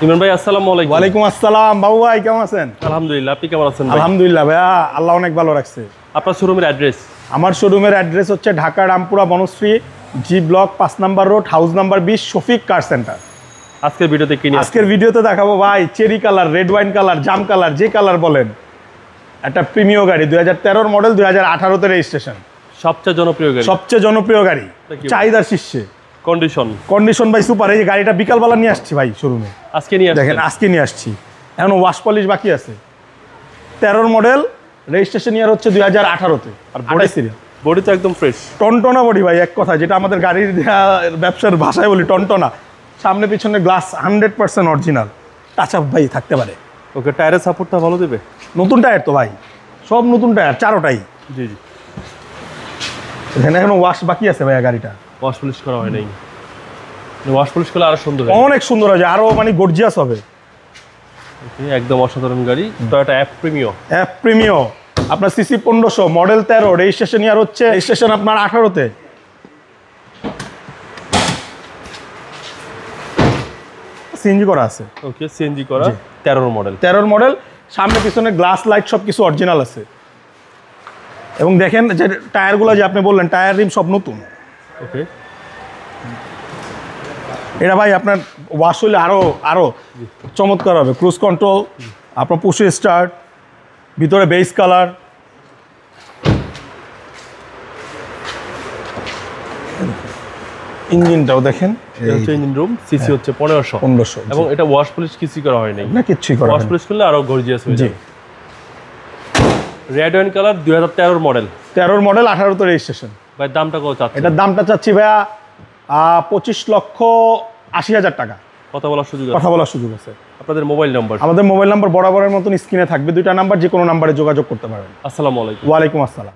ইমরান ভাই আসসালামু আলাইকুম। ওয়ালাইকুম আসসালাম বাবু ভাই, কেমন আছেন? আলহামদুলিল্লাহ, আপনি কেমন আছেন ভাই? আলহামদুলিল্লাহ ভাইয়া, আল্লাহ অনেক ভালো রাখছে। আপনার শোরুমের অ্যাড্রেস? আমার শোরুমের অ্যাড্রেস হচ্ছে Dhaka Rampura Banasree G block 5 number road, house number 20, Shafiq car centre. আজকের ভিডিওতে কি নিয়ে? আজকের ভিডিওতে দেখাবো ভাই cherry colour, red wine colour, জাম কালার, যে কালার বলেন, একটা প্রিমিয় গাড়ি 2013 মডেল, 2018 তে রেজিস্ট্রেশন। সবচেয়ে জনপ্রিয় গাড়ি, সবচেয়ে জনপ্রিয় গাড়ি, চাহিদার শীর্ষে। কন্ডিশন ভাই সুপার। এই যে গাড়িটা বিকালবেলা নিয়ে আসছি ভাই শোরুমে, আজকে নিয়ে দেখেন আজকে নিয়ে আসছি। এখন ওয়াশ পলিশ বাকি আছে। 13 মডেল, রেজিস্ট্রেশন ইয়ার হচ্ছে 2018-তে। আর বডি তো একদম ফ্রেশ, টনটনা বডি ভাই, এক কথা যেটা আমাদের গাড়ির ব্যবসার ভাষায় বলি টনটনা। সামনে পিছনে গ্লাস 100% অরিজিনাল, টাচ আপ ভাই থাকতে পারে। ওকে, টায়ারের সাপোর্টটা ভালো দেবে? নতুন টায়ার তো ভাই, সব নতুন টায়ার, চারোটাই। জি জি। এখানে এখনো ওয়াশ বাকি আছে ভাইয়া, গাড়িটা ওয়াশ পলিশ করা হয় নাই। ওয়াশ পলিশ করলে আরো সুন্দর, অনেক সুন্দর হবে, আরো মানে গর্জিয়াস হবে। একদম অসাধারণ গাড়ি, টয়োটা এফ প্রিমিও। আপনার সিসি 1500, মডেল 13, রেজিস্ট্রেশন ইয়ার হচ্ছে রেজিস্ট্রেশন আপনার 18-তে। সিএনজি করা আছে। ওকে, সিএনজি করা, 13 মডেল। সামনে পিছনে গ্লাস লাইট সব কিছু অরিজিনাল আছে। এবং দেখেন যে টায়ারগুলো যে আপনি বললেন, টায়ার রিম সব নতুন। ওকে, এটা ভাই আপনার ওয়াশ হলে আরো চমৎকার হবে। ক্রুজ কন্ট্রোল, আপনার পুশ স্টার্ট, ভিতরে বেস কালার। ইঞ্জিনটাও দেখেন, ইঞ্জিন রুম, সিসি হচ্ছে 1500 এবং এটা ওয়াশ পলিশ কিছুই করা হয় নাই না, কিছুই করা ওয়াশ পলিশ করলে আরো গর্জিয়াস হয়ে যাবে। রেড ওয়াইন কালার, 2013 মডেল, 18-তে রেজিস্ট্রেশন। ভাই দামটা কত চাচ্ছেন? এটার দামটা চাচ্ছি ভাইয়া 25,80,000 টাকা। কথা বলার সুযোগ আছে। আপনাদের মোবাইল নাম্বার? আমাদের মোবাইল নাম্বার বরাবরের মতন স্ক্রিনে থাকবে, 2টা নাম্বার, যে কোনো নাম্বারে যোগাযোগ করতে পারবেন। আসসালামু আলাইকুম। ওয়ালাইকুম আসসালাম।